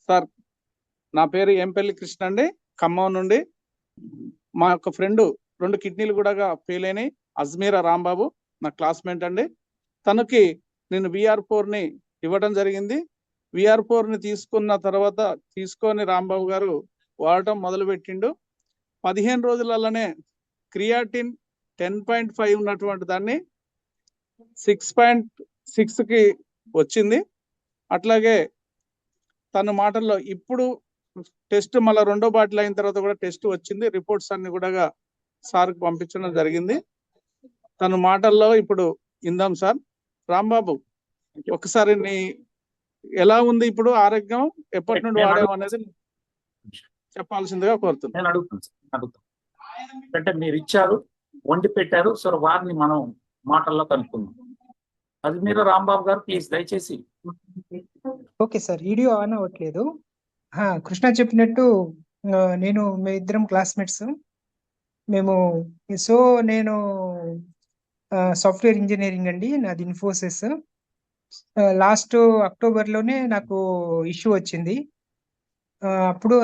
Sir, నా పేరు ఏంపల్లి కృష్ణ అండి, ఖమ్మం నుండి. మా యొక్క ఫ్రెండ్ 2 కిడ్నీలు కూడా ఫెయిల్ అయినాయి. అజ్మీరా రాంబాబు నా క్లాస్మేట్ అండి. తనకి నేను VR4ని ఇవ్వడం జరిగింది. VR4ని తీసుకున్న తర్వాత తీసుకొని రాంబాబు గారు వాడటం మొదలు పెట్టిండు. 15 రోజులలోనే క్రియాటిన్ 10.5 ఉన్నటువంటి దాన్ని 6.6కి వచ్చింది. అట్లాగే తన మాటల్లో ఇప్పుడు టెస్ట్ మళ్ళీ 2వ బాటిల్ అయిన తర్వాత కూడా టెస్ట్ వచ్చింది. రిపోర్ట్స్ అన్ని కూడా సార్కి పంపించడం జరిగింది. తన మాటల్లో ఇప్పుడు ఇందాం సార్. రాంబాబు, ఒకసారి నీ ఎలా ఉంది ఇప్పుడు ఆరోగ్యం, ఎప్పటి నుండి వాడేమో అనేది చెప్పాల్సిందిగా కోరుతున్నాను. నేను అడుగుతాను. అంటే మీరు ఇచ్చారు, వండి పెట్టారు, సో వారిని మనం మాటల్లో కనుక్కుందాం. అది మీరు రాంబాబు గారు ప్లీజ్ దయచేసి. ఓకే సార్, వీడియో ఆన్ అవ్వట్లేదు. కృష్ణ చెప్పినట్టు నేను మీ ఇద్దరం క్లాస్మేట్స్. నేను సాఫ్ట్వేర్ ఇంజనీరింగ్ అండి, నాది ఇన్ఫోసిస్. లాస్ట్ అక్టోబర్లోనే నాకు ఇష్యూ వచ్చింది. అప్పుడు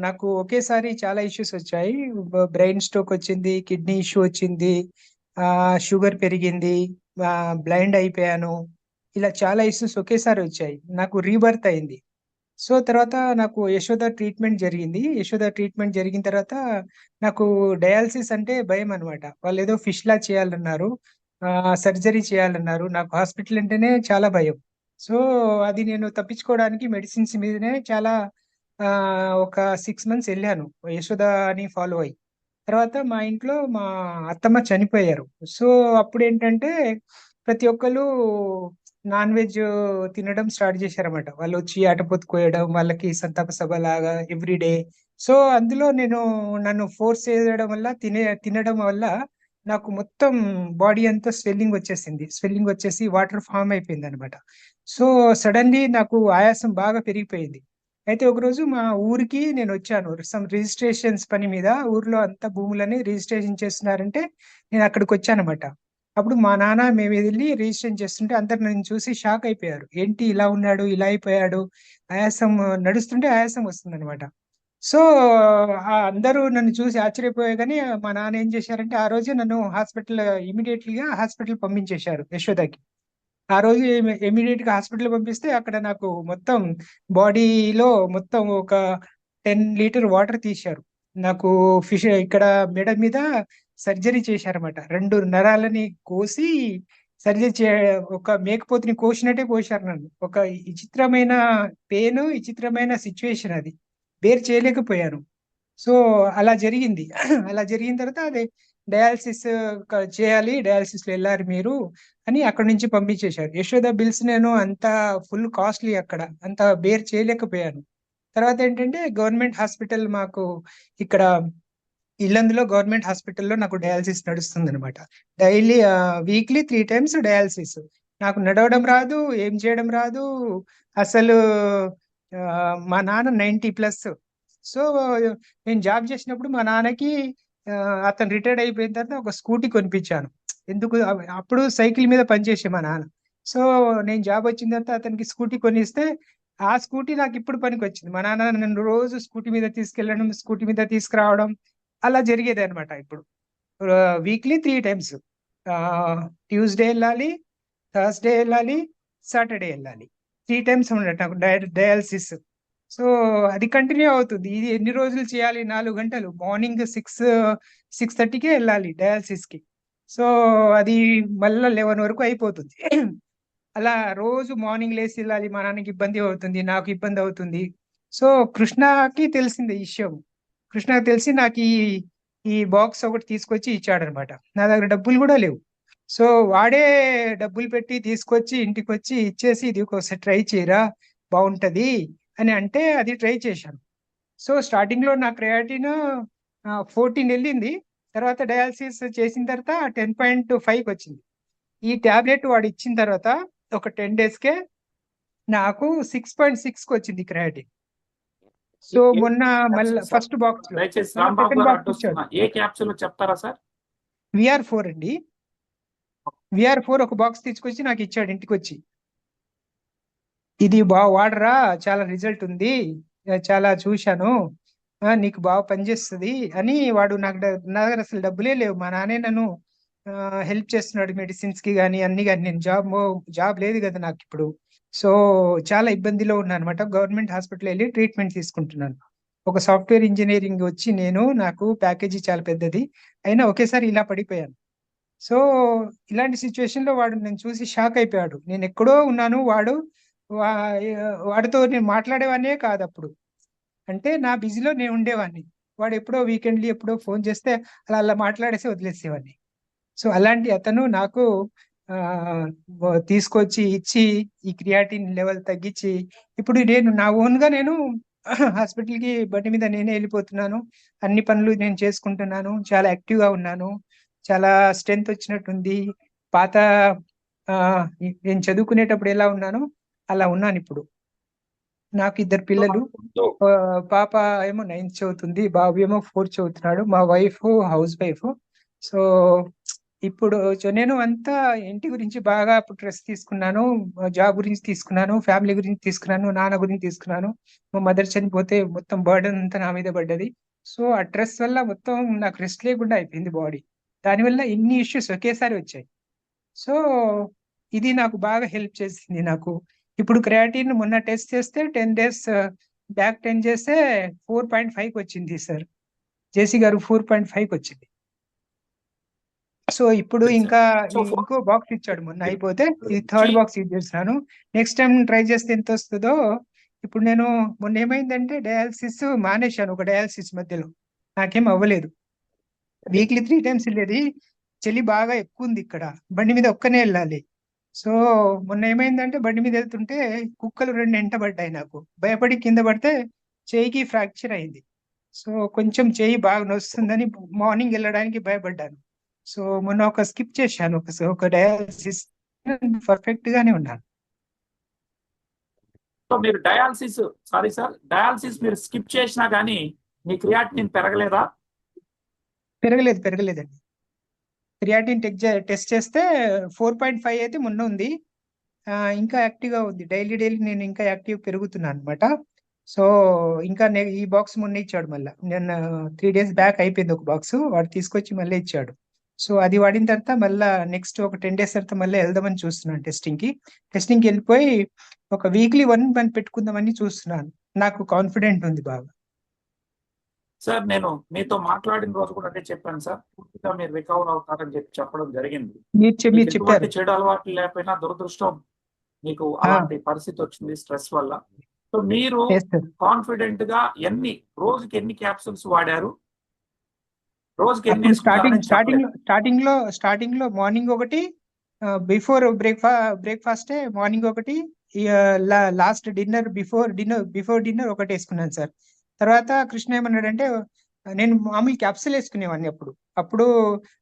నాకు ఒకేసారి చాలా ఇష్యూస్ వచ్చాయి. బ్రెయిన్ స్ట్రోక్ వచ్చింది, కిడ్నీ ఇష్యూ వచ్చింది, షుగర్ పెరిగింది, బ్లైండ్ అయిపోయాను. ఇలా చాలా ఇష్యూస్ ఒకేసారి వచ్చాయి. నాకు రీబర్త్ అయింది. సో తర్వాత నాకు యశోద ట్రీట్మెంట్ జరిగింది. యశోద ట్రీట్మెంట్ జరిగిన తర్వాత నాకు డయాలసిస్ అంటే భయం అనమాట. వాళ్ళు ఏదో ఫిష్ లా చేయాలన్నారు, సర్జరీ చేయాలన్నారు. నాకు హాస్పిటల్ అంటేనే చాలా భయం. సో అది నేను తప్పించుకోవడానికి మెడిసిన్స్ మీదనే చాలా ఒక 6 months వెళ్ళాను యశోద అని ఫాలో అయ్యి. తర్వాత మా ఇంట్లో మా అత్తమ్మ చనిపోయారు. సో అప్పుడు ఏంటంటే ప్రతి ఒక్కరు నాన్ వెజ్ తినడం స్టార్ట్ చేశారన్నమాట. వాళ్ళు వచ్చి ఆటపోతు కోయడం, వాళ్ళకి సంతాప సభ లాగా ఎవ్రీడే. సో అందులో నన్ను ఫోర్స్ చేయడం వల్ల తినడం వల్ల నాకు మొత్తం బాడీ అంతా స్వెల్లింగ్ వచ్చేసి వాటర్ ఫామ్ అయిపోయింది అనమాట. సో సడన్లీ నాకు ఆయాసం బాగా పెరిగిపోయింది. అయితే ఒకరోజు మా ఊరికి నేను వచ్చాను సమ్ రిజిస్ట్రేషన్స్ పని మీద. ఊర్లో అంతా భూములని రిజిస్ట్రేషన్ చేస్తున్నారంటే నేను అక్కడికి వచ్చానమాట. అప్పుడు మా నాన్న మేము వెళ్ళి రిజిస్ట్రేషన్ చేస్తుంటే అందరు నన్ను చూసి షాక్ అయిపోయారు. ఏంటి ఇలా ఉన్నాడు, ఇలా అయిపోయాడు, నడుస్తుంటే ఆయాసం వస్తుంది అనమాట. సో అందరూ నన్ను చూసి ఆశ్చర్యపోయా. కానీ మా నాన్న ఏం చేశారంటే ఆ రోజు నన్ను ఇమీడియట్లీగా హాస్పిటల్ పంపించేశారు యశోదకి. ఆ రోజు ఇమీడియట్ గా హాస్పిటల్ పంపిస్తే అక్కడ నాకు మొత్తం బాడీలో మొత్తం ఒక 10 లీటర్ వాటర్ తీశారు. నాకు ఇక్కడ మెడ మీద సర్జరీ చేశారన్నమాట. 2 నరాలని కోసి సర్జరీ ఒక మేకపోతుని కోసినట్టే కోశారు నన్ను. ఒక విచిత్రమైన పెయిన్, విచిత్రమైన సిచ్యువేషన్, అది బేర్ చేయలేకపోయాను. సో అలా జరిగింది. అలా జరిగిన తర్వాత అదే డయాలసిస్ చేయాలి, డయాలసిస్ లో వెళ్ళారు మీరు అని అక్కడ నుంచి పంపించేశారు. యశోద బిల్స్ నేను అంత ఫుల్ కాస్ట్లీ, అక్కడ అంత బేర్ చేయలేకపోయాను. తర్వాత ఏంటంటే గవర్నమెంట్ హాస్పిటల్ మాకు ఇక్కడ ఇల్లందులో గవర్నమెంట్ హాస్పిటల్లో నాకు డయాలసిస్ నడుస్తుంది అనమాట. Daily weekly 3 times dialysis. నాకు నడవడం రాదు, ఏం చేయడం రాదు అసలు. మా నాన్న 90+. సో నేను జాబ్ చేసినప్పుడు మా నాన్నకి అతను రిటైర్డ్ అయిపోయిన తర్వాత ఒక స్కూటీ కొనిపించాను. ఎందుకు, అప్పుడు సైకిల్ మీద పనిచేసే మా నాన్న. సో నేను జాబ్ వచ్చిన తర్వాత అతనికి స్కూటీ కొనిస్తే ఆ స్కూటీ నాకు ఇప్పుడు పనికి వచ్చింది. మా నాన్న నన్ను రోజు స్కూటీ మీద తీసుకెళ్ళడం, స్కూటీ మీద తీసుకురావడం అలా జరిగేది అనమాట. ఇప్పుడు వీక్లీ 3 times, ట్యూస్డే వెళ్ళాలి, థర్స్డే వెళ్ళాలి, సాటర్డే వెళ్ళాలి. 3 times ఉండట నాకు డయాలసిస్. సో అది కంటిన్యూ అవుతుంది. ఇది ఎన్ని రోజులు చేయాలి? 4 గంటలు. మార్నింగ్ 6:30కే వెళ్ళాలి డయాలసిస్ కి. సో అది మళ్ళీ 11 వరకు అయిపోతుంది. అలా రోజు మార్నింగ్ లేసి వెళ్ళాలి. మా నాన్నకి ఇబ్బంది అవుతుంది, నాకు ఇబ్బంది అవుతుంది. సో కృష్ణకి తెలిసింది ఈ విషయం. కృష్ణకి తెలిసి నాకు ఈ బాక్స్ ఒకటి తీసుకొచ్చి ఇచ్చాడనమాట. నా దగ్గర డబ్బులు కూడా లేవు. సో వాడే డబ్బులు పెట్టి తీసుకొచ్చి ఇంటికి వచ్చి ఇచ్చేసి, ఇది ఒకసారి ట్రై చేయరా బాగుంటది అని అంటే అది ట్రై చేశాను. సో స్టార్టింగ్ లో నా క్రియాటిన్ 14 వెళ్ళింది. తర్వాత డయాలసిస్ చేసిన తర్వాత 10.5కి వచ్చింది. ఈ టాబ్లెట్ వాడు ఇచ్చిన తర్వాత ఒక 10 daysకే నాకు 6.6కి వచ్చింది క్రియాటిన్. సో మొన్న మళ్ళీ ఫస్ట్ బాక్స్ లో ఏ క్యాప్సూల్ చెప్తారా సార్? VR4 అండి. VR4 ఒక బాక్స్ తీసుకొచ్చి నాకు ఇచ్చాడు ఇంటికి వచ్చి. ఇది వాడరా, చాలా రిజల్ట్ ఉంది, చాలా చూశాను, నీకు బాగా పనిచేస్తుంది అని. వాడు నాకు నా దగ్గర అసలు డబ్బులే లేవు, మా నాన్నే నన్ను హెల్ప్ చేస్తున్నాడు మెడిసిన్స్ కి కానీ అన్ని కానీ. నేను జాబ్ లేదు కదా నాకు ఇప్పుడు. సో చాలా ఇబ్బందిలో ఉన్నాను అనమాట. గవర్నమెంట్ హాస్పిటల్ వెళ్ళి ట్రీట్మెంట్ తీసుకుంటున్నాను. ఒక సాఫ్ట్వేర్ ఇంజనీరింగ్ వచ్చి నాకు ప్యాకేజీ చాలా పెద్దది, అయినా ఒకేసారి ఇలా పడిపోయాను. సో ఇలాంటి సిచ్యువేషన్ లో వాడు నేను చూసి షాక్ అయిపోయాడు. నేను ఎక్కడో ఉన్నాను, వాడితో నేను మాట్లాడేవాడినే కాదు అప్పుడు. అంటే నా బిజీలో నేను ఉండేవాడిని, వాడు ఎప్పుడో వీకెండ్లీ ఎప్పుడో ఫోన్ చేస్తే అలా అలా మాట్లాడేసి వదిలేసేవాడిని. సో అలాంటి అతను నాకు తీసుకొచ్చి ఇచ్చి ఈ క్రియాటిన్ లెవెల్ తగ్గించి, ఇప్పుడు నా ఓన్ గా నేను హాస్పిటల్ కి బండి మీద నేనే వెళ్ళిపోతున్నాను, అన్ని పనులు నేను చేసుకుంటున్నాను, చాలా యాక్టివ్ గా ఉన్నాను, చాలా స్ట్రెంగ్త్ వచ్చినట్టుంది. పాత నేను చదువుకునేటప్పుడు ఎలా ఉన్నానో అలా ఉన్నాను ఇప్పుడు. నాకు 2 పిల్లలు, పాప ఏమో 9th చదువుతుంది, బాబు ఏమో 4th చదువుతున్నాడు, మా వైఫ్ హౌస్ వైఫ్. సో ఇప్పుడు నేను అంతా ఇంటి గురించి బాగా స్ట్రెస్ తీసుకున్నాను, జాబ్ గురించి తీసుకున్నాను, ఫ్యామిలీ గురించి తీసుకున్నాను, నాన్న గురించి తీసుకున్నాను. మా మదర్ చనిపోతే మొత్తం బర్డన్ అంతా నా మీద పడ్డది. సో ఆ స్ట్రెస్ వల్ల మొత్తం నాకు రెస్ట్ లేకుండా అయిపోయింది బాడీ. దానివల్ల ఇన్ని ఇష్యూస్ ఒకేసారి వచ్చాయి. సో ఇది నాకు బాగా హెల్ప్ చేసింది నాకు. ఇప్పుడు క్రియాటిన్ మొన్న టెస్ట్ చేస్తే 10 days బ్యాక్ 10 చేస్తే 4.5 వచ్చింది సార్. జేసీ గారు 4.5 వచ్చింది. సో ఇప్పుడు ఇంకా ఇంకో బాక్స్ ఇచ్చాడు మొన్న అయిపోతే, ఇది 3rd బాక్స్ యూజ్ చేస్తున్నాను. నెక్స్ట్ టైం ట్రై చేస్తే ఎంత వస్తుందో. ఇప్పుడు నేను మొన్న ఏమైందంటే డయాలసిస్ మానేశాను, ఒక డయాలసిస్ మధ్యలో నాకేం అవ్వలేదు. వీక్లీ 3 times వెళ్ళేది. చలి బాగా ఎక్కువ ఉంది ఇక్కడ, బండి మీద ఒక్కనే వెళ్ళాలి. సో మొన్న ఏమైందంటే బండి మీద వెళ్తుంటే కుక్కలు 2 ఎంటబడ్డాయి. నాకు భయపడి కింద పడితే చేయికి ఫ్రాక్చర్ అయింది. సో కొంచెం చేయి బాగా నొస్తుందని మార్నింగ్ వెళ్ళడానికి భయపడ్డాను. సో మొన్న ఒక స్కిప్ చేశాను, ఒక డయాలసిస్, పర్ఫెక్ట్ గానే ఉన్నాను. సో మీరు డయాలసిస్ మీరు స్కిప్ చేసినా కానీ మీ క్రియాటినిన్ పెరగలేదా? పెరగలేదండి. క్రియాటిన్ టెస్ట్ చేస్తే 4.5 అయితే మొన్న ఉంది. ఇంకా యాక్టివ్ గా ఉంది, డైలీ నేను ఇంకా యాక్టివ్ పెరుగుతున్నాను అనమాట. సో ఇంకా ఈ బాక్స్ మొన్న ఇచ్చాడు మళ్ళీ. నేను 3 days బ్యాక్ అయిపోయింది ఒక బాక్స్, వాడు తీసుకొచ్చి మళ్ళీ ఇచ్చాడు. సో అది వాడిన తర్వాత మళ్ళీ నెక్స్ట్ ఒక 10 days తర్వాత మళ్ళీ వెళ్దామని చూస్తున్నాను టెస్టింగ్కి వెళ్ళిపోయి ఒక వీక్లీ 1 month పెట్టుకుందామని చూస్తున్నాను. నాకు కాన్ఫిడెంట్ ఉంది బాగా. సార్ నేను మీతో మాట్లాడిన రోజు కూడా అదే చెప్పాను సార్, పూర్తిగా మీరు రికవర్ అవుతారని చెప్పడం జరిగింది. మీరు చెప్పారు. చెడు అలవాట్లు లేకపోయినా దురదృష్టం మీకు అలాంటి పరిస్థితి వచ్చింది స్ట్రెస్ వల్ల. సో మీరు కాన్ఫిడెంట్ గా రోజుకి ఎన్ని క్యాప్సూల్స్ వాడారు? రోజుకి ఎన్ని? స్టార్టింగ్ లో మార్నింగ్ ఒకటి, బిఫోర్ బ్రేక్ఫాస్ట్ మార్నింగ్ ఒకటి, లాస్ట్ బిఫోర్ డిన్నర్ ఒకటి వేసుకున్నాను సార్. తర్వాత కృష్ణ ఏమన్నాడంటే, నేను మామూలు క్యాప్సూల్ వేసుకునేవాడిని అప్పుడు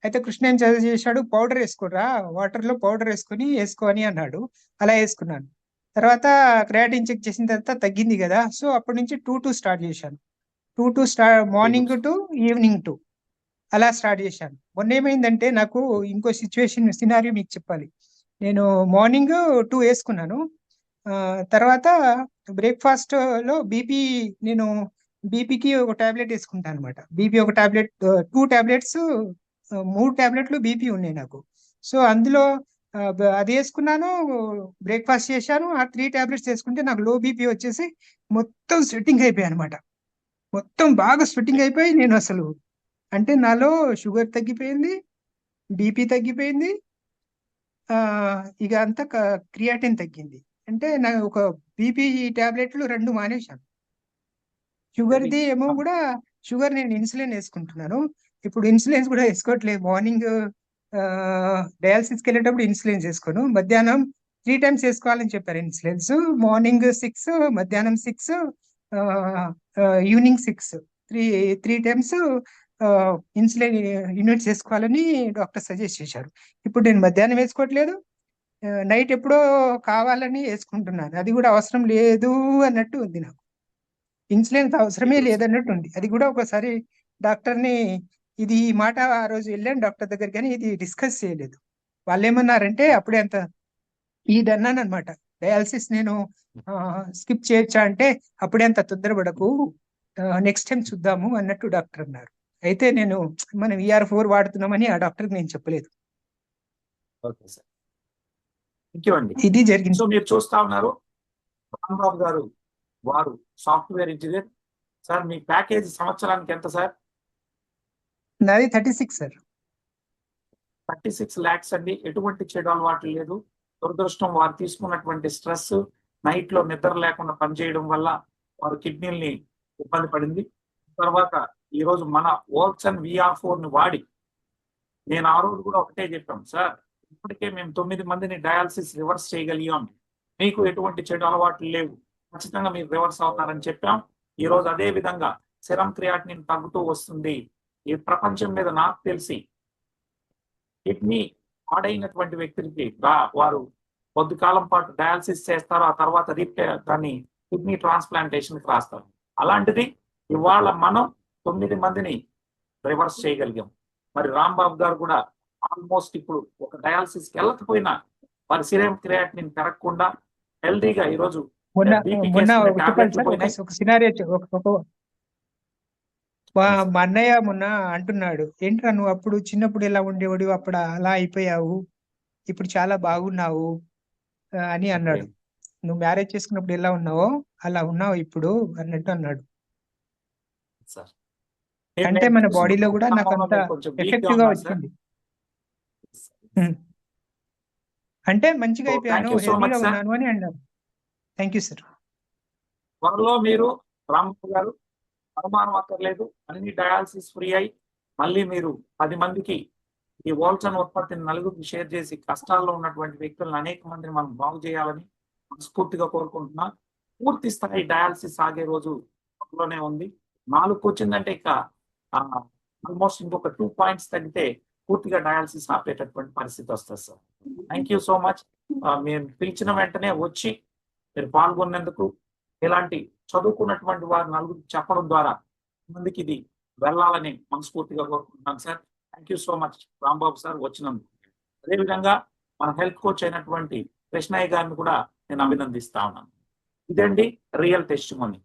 అయితే కృష్ణ ఏం సజెస్ట్ చేశాడు, పౌడర్ వేసుకోరా, వాటర్ లో పౌడర్ వేసుకో అని అన్నాడు. అలా వేసుకున్నాను. తర్వాత క్రియాటిన్ చెక్ చేసిన తర్వాత తగ్గింది కదా, సో అప్పటి నుంచి 2 స్టార్ట్ చేశాను. 2 మార్నింగ్ టు ఈవినింగ్ 2 అలా స్టార్ట్ చేశాను. మొన్న ఏమైందంటే నాకు ఇంకో సినారియో మీకు చెప్పాలి. నేను మార్నింగ్ 2 వేసుకున్నాను. తర్వాత బ్రేక్ఫాస్ట్ లో నేను బీపీకి ఒక టాబ్లెట్ వేసుకుంటాను అనమాట. బీపీ ఒక టాబ్లెట్, 2 tablets, 3 టాబ్లెట్లు బీపీ ఉన్నాయి నాకు. సో అందులో అది వేసుకున్నాను, బ్రేక్ఫాస్ట్ చేశాను. ఆ 3 tablets వేసుకుంటే నాకు లో బీపీ వచ్చేసి మొత్తం స్వెట్టింగ్ అయిపోయాయి అనమాట. మొత్తం బాగా స్వెట్టింగ్ అయిపోయి నేను అసలు, అంటే నాలో షుగర్ తగ్గిపోయింది, బీపీ తగ్గిపోయింది, ఇక అంతా క్రియాటిన్ తగ్గింది. అంటే నాకు ఒక బీపీ టాబ్లెట్లు 2 మానేశాను. షుగర్ది ఏమో కూడా, షుగర్ నేను ఇన్సులిన్ వేసుకుంటున్నాను. ఇప్పుడు ఇన్సులిన్స్ కూడా వేసుకోవట్లేదు. మార్నింగ్ డయాలసిస్కి వెళ్ళేటప్పుడు ఇన్సులిన్స్ వేసుకోను. మధ్యాహ్నం 3 times వేసుకోవాలని చెప్పారు ఇన్సులిన్స్. మార్నింగ్ 6, మధ్యాహ్నం 6, ఈవినింగ్ 6, 3 times ఇన్సులిన్ యూనిట్స్ వేసుకోవాలని డాక్టర్ సజెస్ట్ చేశారు. ఇప్పుడు నేను మధ్యాహ్నం వేసుకోవట్లేదు, నైట్ ఎప్పుడో కావాలని వేసుకుంటున్నాను. అది కూడా అవసరం లేదు అన్నట్టు ఉంది నాకు. ఇన్సులిన్ అవసరమే లేదన్నట్టు ఉంది. అది కూడా ఒకసారి డాక్టర్ని ఈ మాట ఆ రోజు వెళ్ళాను డాక్టర్ దగ్గర, కానీ ఇది డిస్కస్ చేయలేదు. వాళ్ళు ఏమన్నారంటే అప్పుడే అంత ఇది అన్నాను అనమాట, డయాలసిస్ నేను స్కిప్ చేయొచ్చా అంటే అప్పుడే అంత తొందరపడకు, నెక్స్ట్ టైం చూద్దాము అన్నట్టు డాక్టర్ అన్నారు. అయితే నేను మనం ER4 వాడుతున్నామని ఆ డాక్టర్కి నేను చెప్పలేదు. ఓకే సార్, థ్యాంక్ యూ అండి. ఇది జరిగింది. సో మీరు చూస్తా ఉన్నారు రాంబాబు గారు, వారు సాఫ్ట్వేర్ ఇంజనీర్. సార్ మీ ప్యాకేజ్ సంవత్సరానికి ఎంత సార్? నాది 36 సార్. 36 lakhs అండి. ఎటువంటి చెడు అలవాట్లు లేదు. దురదృష్టం వారు తీసుకున్నటువంటి స్ట్రెస్, నైట్ లో నిద్ర లేకుండా పనిచేయడం వల్ల వారు కిడ్నీల్ని ఇబ్బంది పడింది. తర్వాత ఈ రోజు మన వోల్సన్ VR4 ని వాడి, నేను ఆ రోజు కూడా ఒకటే చెప్పాం సార్, ఇప్పటికే మేము 9 మందిని డయాలసిస్ రివర్స్ చేయగలిగాం, మీకు ఎటువంటి చెడు అలవాట్లు లేవు, ఖచ్చితంగా మీరు రివర్స్ అవుతారని చెప్పాం. ఈ రోజు అదే విధంగా సెరం క్రియాటినిన్ తగ్గుతూ వస్తుంది. ఈ ప్రపంచం మీద నాకు తెలిసి కిడ్నీ పాడైనటువంటి వ్యక్తికి వారు కొద్ది కాలం పాటు డయాలసిస్ చేస్తారు, ఆ తర్వాత దాన్ని కిడ్నీ ట్రాన్స్ప్లాంటేషన్ కి రాస్తారు. అలాంటిది ఇవాళ మనం 9 మందిని రివర్స్ చేయగలిగాం. మరి రాంబాబు గారు కూడా ఆల్మోస్ట్ ఇప్పుడు ఒక డయాలసిస్ కి వెళ్ళకపోయినా వారి సిరం క్రియాటినిన్ పెరగకుండా హెల్దీగా ఈ రోజు ఒక సినారియో మా అన్నయ్య మొన్న అంటున్నాడు, ఏంట్రా నువ్వు అప్పుడు చిన్నప్పుడు ఎలా ఉండేవాడు, అప్పుడు అలా అయిపోయావు, ఇప్పుడు చాలా బాగున్నావు అని అన్నాడు. నువ్వు మ్యారేజ్ చేసుకున్నప్పుడు ఎలా ఉన్నావో అలా ఉన్నావు ఇప్పుడు అన్నట్టు అన్నాడు. అంటే మన బాడీలో కూడా నాకు అంత ఎఫెక్టివ్ గా వచ్చింది. అంటే మంచిగా అయిపోయాను, హెల్దీగా ఉన్నాను అని అన్నారు. Thank you sir. త్వరలో మీరు రాంబాబు గారు అనుమానం అక్కర్లేదు, అన్ని డయాలసిస్ ఫ్రీ అయి మళ్ళీ మీరు 10 మందికి ఈ వోల్సన్ ఉత్పత్తిని నలుగురికి షేర్ చేసి కష్టాల్లో ఉన్నటువంటి వ్యక్తులను అనేక మందిని మనం బాగు చేయాలని మనస్ఫూర్తిగా కోరుకుంటున్నా. పూర్తి స్థాయి డయాలసిస్ ఆగే రోజు లోనే ఉంది. 4 వచ్చిందంటే ఇక ఆల్మోస్ట్ ఇంకొక 2 పాయింట్స్ తగ్గితే పూర్తిగా డయాలసిస్ ఆపేటటువంటి పరిస్థితి వస్తుంది sir. Thank you so much. మేము పిలిచిన వెంటనే వచ్చి మీరు పాల్గొన్నందుకు, ఇలాంటి చదువుకున్నటువంటి వారు నలుగురికి చెప్పడం ద్వారా మందికి ఇది వెళ్ళాలని మనస్ఫూర్తిగా కోరుకుంటున్నాను sir. Thank you so much Rambabu sir వచ్చినందుకు. అదేవిధంగా మన హెల్త్ కోచ్ అయినటువంటి కృష్ణయ్య గారిని కూడా నేను అభినందిస్తా ఉన్నాను. ఇదండి రియల్ టెస్టిమోనీ.